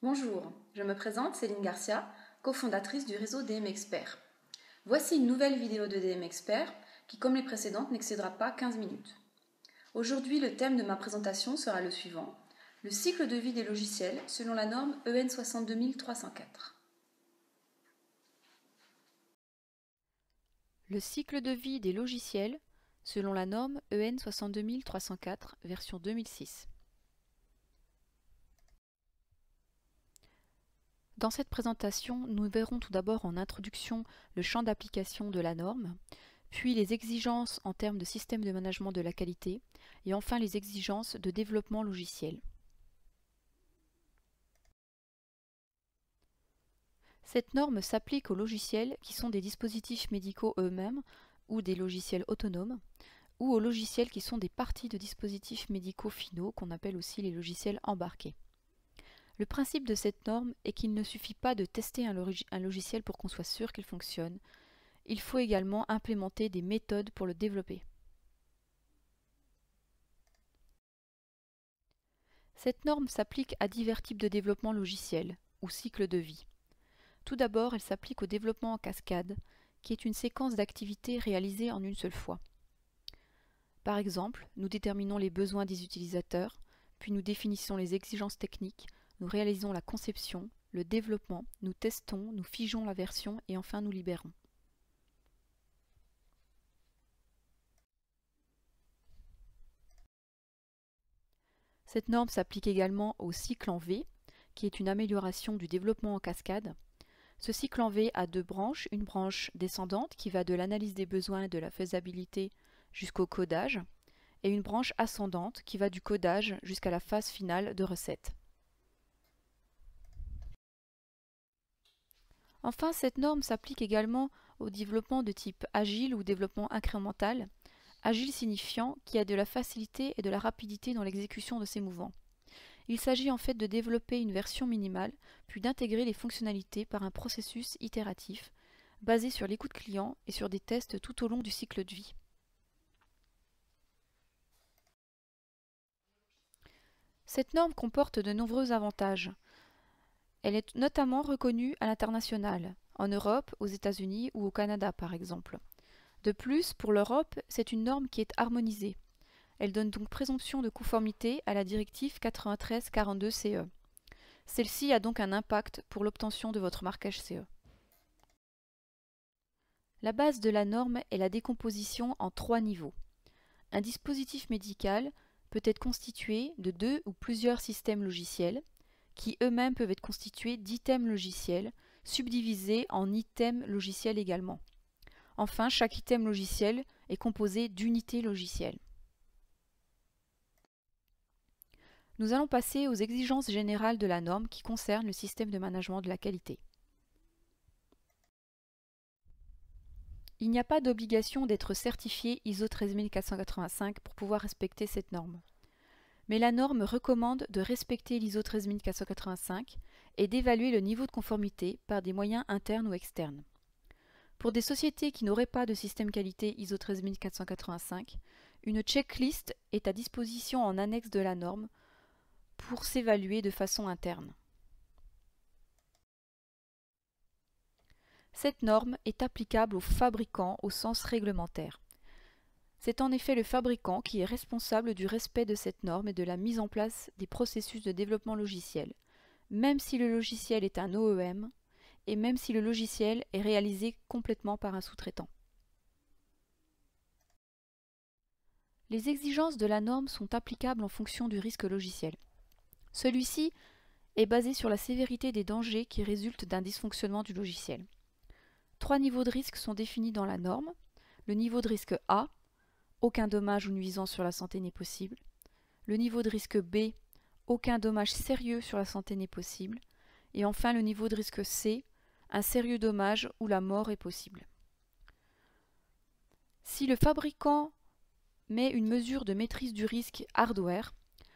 Bonjour, je me présente Céline Garcia, cofondatrice du réseau DM Expert. Voici une nouvelle vidéo de DM Expert qui, comme les précédentes, n'excédera pas 15 minutes. Aujourd'hui, le thème de ma présentation sera le suivant, le cycle de vie des logiciels selon la norme EN 62304. Le cycle de vie des logiciels selon la norme EN 62304 version 2006. Dans cette présentation, nous verrons tout d'abord en introduction le champ d'application de la norme, puis les exigences en termes de système de management de la qualité, et enfin les exigences de développement logiciel. Cette norme s'applique aux logiciels qui sont des dispositifs médicaux eux-mêmes ou des logiciels autonomes, ou aux logiciels qui sont des parties de dispositifs médicaux finaux qu'on appelle aussi les logiciels embarqués. Le principe de cette norme est qu'il ne suffit pas de tester un logiciel pour qu'on soit sûr qu'il fonctionne. Il faut également implémenter des méthodes pour le développer. Cette norme s'applique à divers types de développement logiciel, ou cycle de vie. Tout d'abord, elle s'applique au développement en cascade, qui est une séquence d'activités réalisées en une seule fois. Par exemple, nous déterminons les besoins des utilisateurs, puis nous définissons les exigences techniques, nous réalisons la conception, le développement, nous testons, nous figeons la version et enfin nous libérons. Cette norme s'applique également au cycle en V, qui est une amélioration du développement en cascade. Ce cycle en V a deux branches, une branche descendante qui va de l'analyse des besoins et de la faisabilité jusqu'au codage, et une branche ascendante qui va du codage jusqu'à la phase finale de recette. Enfin, cette norme s'applique également au développement de type agile ou développement incrémental, agile signifiant qu'il y a de la facilité et de la rapidité dans l'exécution de ces mouvements. Il s'agit en fait de développer une version minimale, puis d'intégrer les fonctionnalités par un processus itératif, basé sur l'écoute client et sur des tests tout au long du cycle de vie. Cette norme comporte de nombreux avantages. Elle est notamment reconnue à l'international, en Europe, aux États-Unis ou au Canada par exemple. De plus, pour l'Europe, c'est une norme qui est harmonisée. Elle donne donc présomption de conformité à la directive 93/42/CE. Celle-ci a donc un impact pour l'obtention de votre marquage CE. La base de la norme est la décomposition en 3 niveaux. Un dispositif médical peut être constitué de 2 ou plusieurs systèmes logiciels, qui eux-mêmes peuvent être constitués d'items logiciels, subdivisés en items logiciels également. Enfin, chaque item logiciel est composé d'unités logicielles. Nous allons passer aux exigences générales de la norme qui concernent le système de management de la qualité. Il n'y a pas d'obligation d'être certifié ISO 13485 pour pouvoir respecter cette norme. Mais la norme recommande de respecter l'ISO 13485 et d'évaluer le niveau de conformité par des moyens internes ou externes. Pour des sociétés qui n'auraient pas de système qualité ISO 13485, une checklist est à disposition en annexe de la norme pour s'évaluer de façon interne. Cette norme est applicable aux fabricants au sens réglementaire. C'est en effet le fabricant qui est responsable du respect de cette norme et de la mise en place des processus de développement logiciel, même si le logiciel est un OEM et même si le logiciel est réalisé complètement par un sous-traitant. Les exigences de la norme sont applicables en fonction du risque logiciel. Celui-ci est basé sur la sévérité des dangers qui résultent d'un dysfonctionnement du logiciel. 3 niveaux de risque sont définis dans la norme. Le niveau de risque A, aucun dommage ou nuisance sur la santé n'est possible. Le niveau de risque B, aucun dommage sérieux sur la santé n'est possible. Et enfin le niveau de risque C, un sérieux dommage ou la mort est possible. Si le fabricant met une mesure de maîtrise du risque hardware,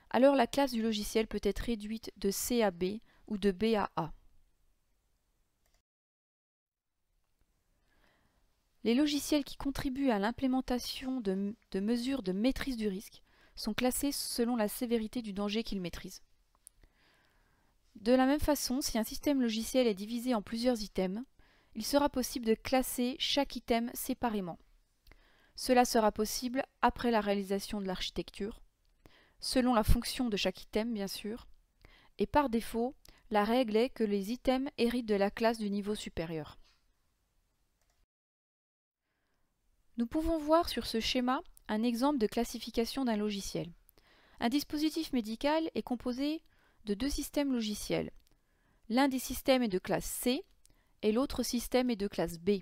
alors la classe du logiciel peut être réduite de C à B ou de B à A. Les logiciels qui contribuent à l'implémentation de mesures de maîtrise du risque sont classés selon la sévérité du danger qu'ils maîtrisent. De la même façon, si un système logiciel est divisé en plusieurs items, il sera possible de classer chaque item séparément. Cela sera possible après la réalisation de l'architecture, selon la fonction de chaque item bien sûr, et par défaut, la règle est que les items héritent de la classe du niveau supérieur. Nous pouvons voir sur ce schéma un exemple de classification d'un logiciel. Un dispositif médical est composé de deux systèmes logiciels. L'un des systèmes est de classe C et l'autre système est de classe B.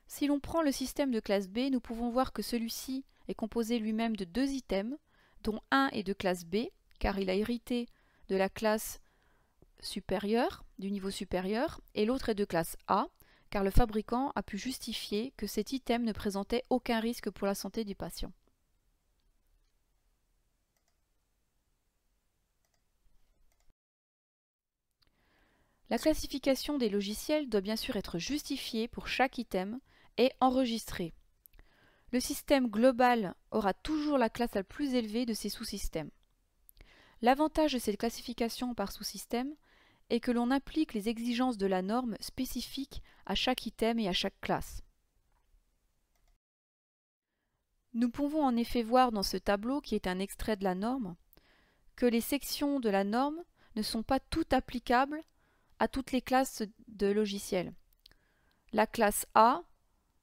Si l'on prend le système de classe B, nous pouvons voir que celui-ci est composé lui-même de deux items, dont un est de classe B, car il a hérité de la classe supérieure, du niveau supérieur, et l'autre est de classe A, car le fabricant a pu justifier que cet item ne présentait aucun risque pour la santé du patient. La classification des logiciels doit bien sûr être justifiée pour chaque item et enregistrée. Le système global aura toujours la classe la plus élevée de ses sous-systèmes. L'avantage de cette classification par sous-système est que l'on applique les exigences de la norme spécifiques à chaque item et à chaque classe. Nous pouvons en effet voir dans ce tableau, qui est un extrait de la norme, que les sections de la norme ne sont pas toutes applicables à toutes les classes de logiciels. La classe A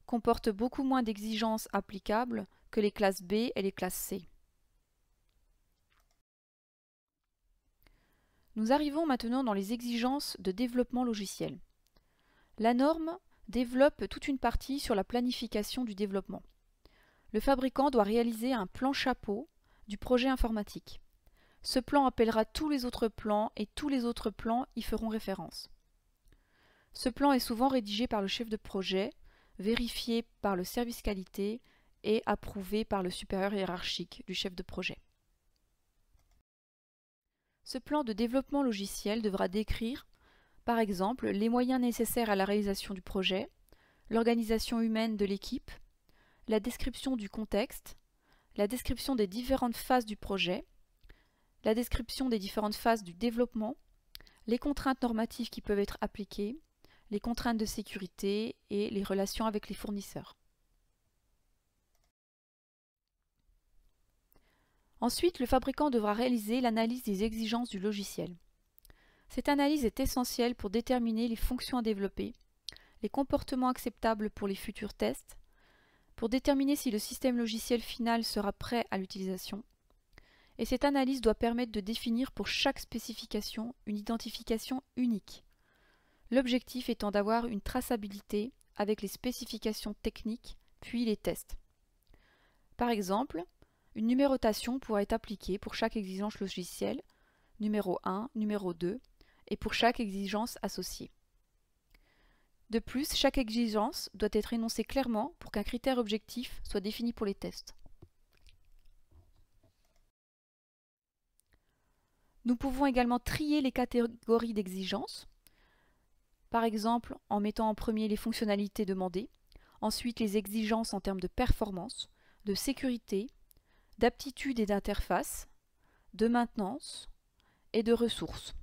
comporte beaucoup moins d'exigences applicables que les classes B et les classes C. Nous arrivons maintenant dans les exigences de développement logiciel. La norme développe toute une partie sur la planification du développement. Le fabricant doit réaliser un plan chapeau du projet informatique. Ce plan appellera tous les autres plans et tous les autres plans y feront référence. Ce plan est souvent rédigé par le chef de projet, vérifié par le service qualité et approuvé par le supérieur hiérarchique du chef de projet. Ce plan de développement logiciel devra décrire, par exemple, les moyens nécessaires à la réalisation du projet, l'organisation humaine de l'équipe, la description du contexte, la description des différentes phases du projet, la description des différentes phases du développement, les contraintes normatives qui peuvent être appliquées, les contraintes de sécurité et les relations avec les fournisseurs. Ensuite, le fabricant devra réaliser l'analyse des exigences du logiciel. Cette analyse est essentielle pour déterminer les fonctions à développer, les comportements acceptables pour les futurs tests, pour déterminer si le système logiciel final sera prêt à l'utilisation, et cette analyse doit permettre de définir pour chaque spécification une identification unique. L'objectif étant d'avoir une traçabilité avec les spécifications techniques, puis les tests. Par exemple, une numérotation pourra être appliquée pour chaque exigence logicielle, numéro 1, numéro 2, et pour chaque exigence associée. De plus, chaque exigence doit être énoncée clairement pour qu'un critère objectif soit défini pour les tests. Nous pouvons également trier les catégories d'exigences, par exemple en mettant en premier les fonctionnalités demandées, ensuite les exigences en termes de performance, de sécurité, d'aptitude et d'interface, de maintenance et de ressources.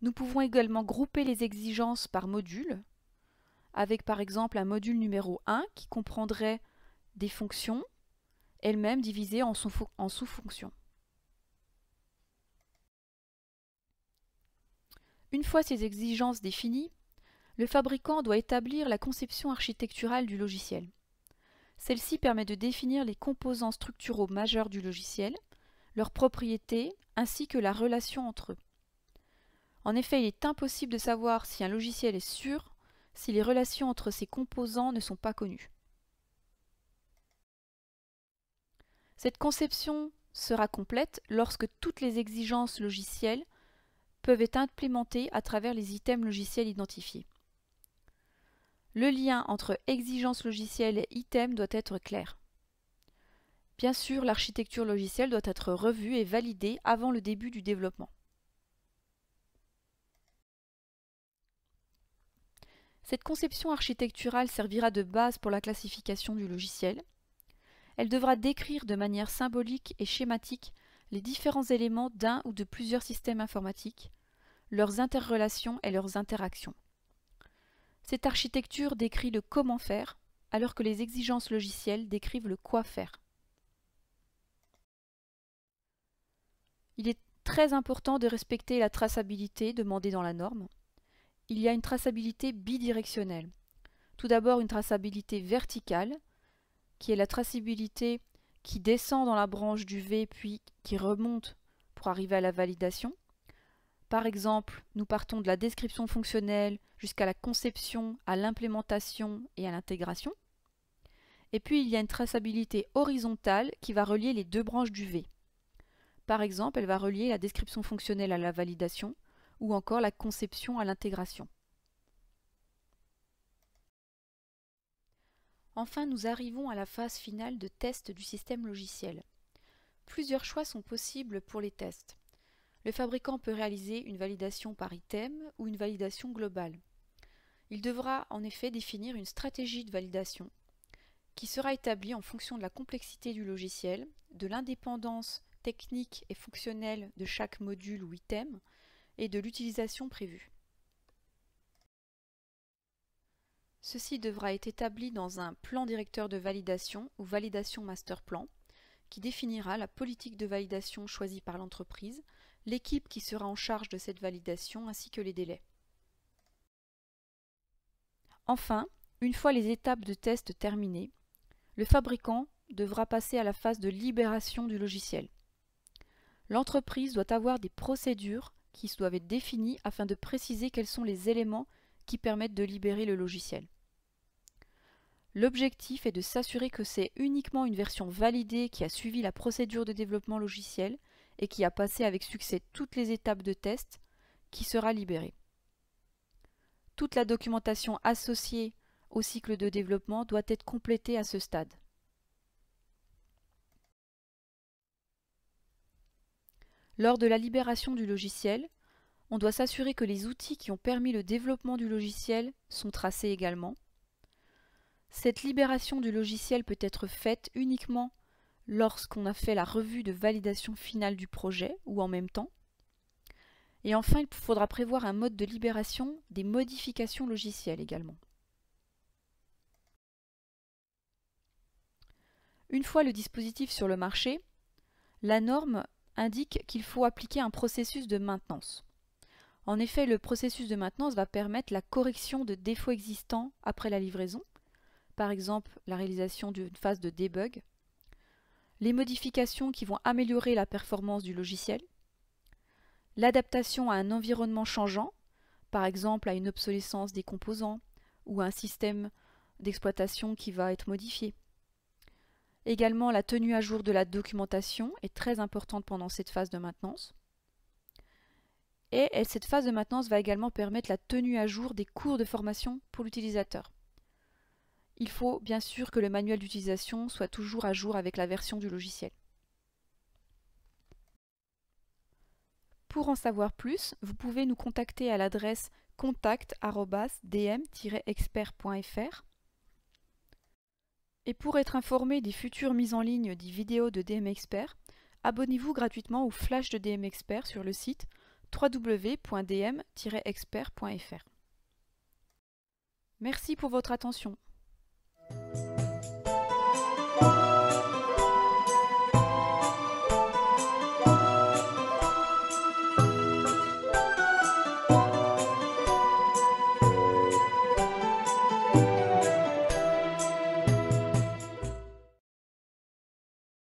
Nous pouvons également grouper les exigences par module, avec par exemple un module numéro 1 qui comprendrait des fonctions, elles-mêmes divisées en sous-fonctions. Une fois ces exigences définies, le fabricant doit établir la conception architecturale du logiciel. Celle-ci permet de définir les composants structuraux majeurs du logiciel, leurs propriétés ainsi que la relation entre eux. En effet, il est impossible de savoir si un logiciel est sûr si les relations entre ses composants ne sont pas connues. Cette conception sera complète lorsque toutes les exigences logicielles peuvent être implémentées à travers les items logiciels identifiés. Le lien entre exigences logicielles et items doit être clair. Bien sûr, l'architecture logicielle doit être revue et validée avant le début du développement. Cette conception architecturale servira de base pour la classification du logiciel. Elle devra décrire de manière symbolique et schématique les différents éléments d'un ou de plusieurs systèmes informatiques, leurs interrelations et leurs interactions. Cette architecture décrit le comment faire, alors que les exigences logicielles décrivent le quoi faire. Il est très important de respecter la traçabilité demandée dans la norme. Il y a une traçabilité bidirectionnelle. Tout d'abord une traçabilité verticale, qui est la traçabilité qui descend dans la branche du V puis qui remonte pour arriver à la validation. Par exemple, nous partons de la description fonctionnelle jusqu'à la conception, à l'implémentation et à l'intégration. Et puis il y a une traçabilité horizontale qui va relier les deux branches du V. Par exemple, elle va relier la description fonctionnelle à la validation ou encore la conception à l'intégration. Enfin, nous arrivons à la phase finale de test du système logiciel. Plusieurs choix sont possibles pour les tests. Le fabricant peut réaliser une validation par item ou une validation globale. Il devra en effet définir une stratégie de validation qui sera établie en fonction de la complexité du logiciel, de l'indépendance technique et fonctionnelle de chaque module ou item et de l'utilisation prévue. Ceci devra être établi dans un plan directeur de validation ou validation master plan qui définira la politique de validation choisie par l'entreprise, l'équipe qui sera en charge de cette validation ainsi que les délais. Enfin, une fois les étapes de test terminées, le fabricant devra passer à la phase de libération du logiciel. L'entreprise doit avoir des procédures qui doivent être définies afin de préciser quels sont les éléments qui permettent de libérer le logiciel. L'objectif est de s'assurer que c'est uniquement une version validée qui a suivi la procédure de développement logiciel et qui a passé avec succès toutes les étapes de test qui sera libérée. Toute la documentation associée au cycle de développement doit être complétée à ce stade. Lors de la libération du logiciel, on doit s'assurer que les outils qui ont permis le développement du logiciel sont tracés également. Cette libération du logiciel peut être faite uniquement lorsqu'on a fait la revue de validation finale du projet ou en même temps. Et enfin, il faudra prévoir un mode de libération des modifications logicielles également. Une fois le dispositif sur le marché, la norme indique qu'il faut appliquer un processus de maintenance. En effet, le processus de maintenance va permettre la correction de défauts existants après la livraison, par exemple la réalisation d'une phase de debug, les modifications qui vont améliorer la performance du logiciel, l'adaptation à un environnement changeant, par exemple à une obsolescence des composants ou à un système d'exploitation qui va être modifié. Également, la tenue à jour de la documentation est très importante pendant cette phase de maintenance. Et cette phase de maintenance va également permettre la tenue à jour des cours de formation pour l'utilisateur. Il faut bien sûr que le manuel d'utilisation soit toujours à jour avec la version du logiciel. Pour en savoir plus, vous pouvez nous contacter à l'adresse contact@dm-expert.fr. Et pour être informé des futures mises en ligne des vidéos de DM Expert, abonnez-vous gratuitement au flash de DM Expert sur le site www.dm-expert.fr. Merci pour votre attention.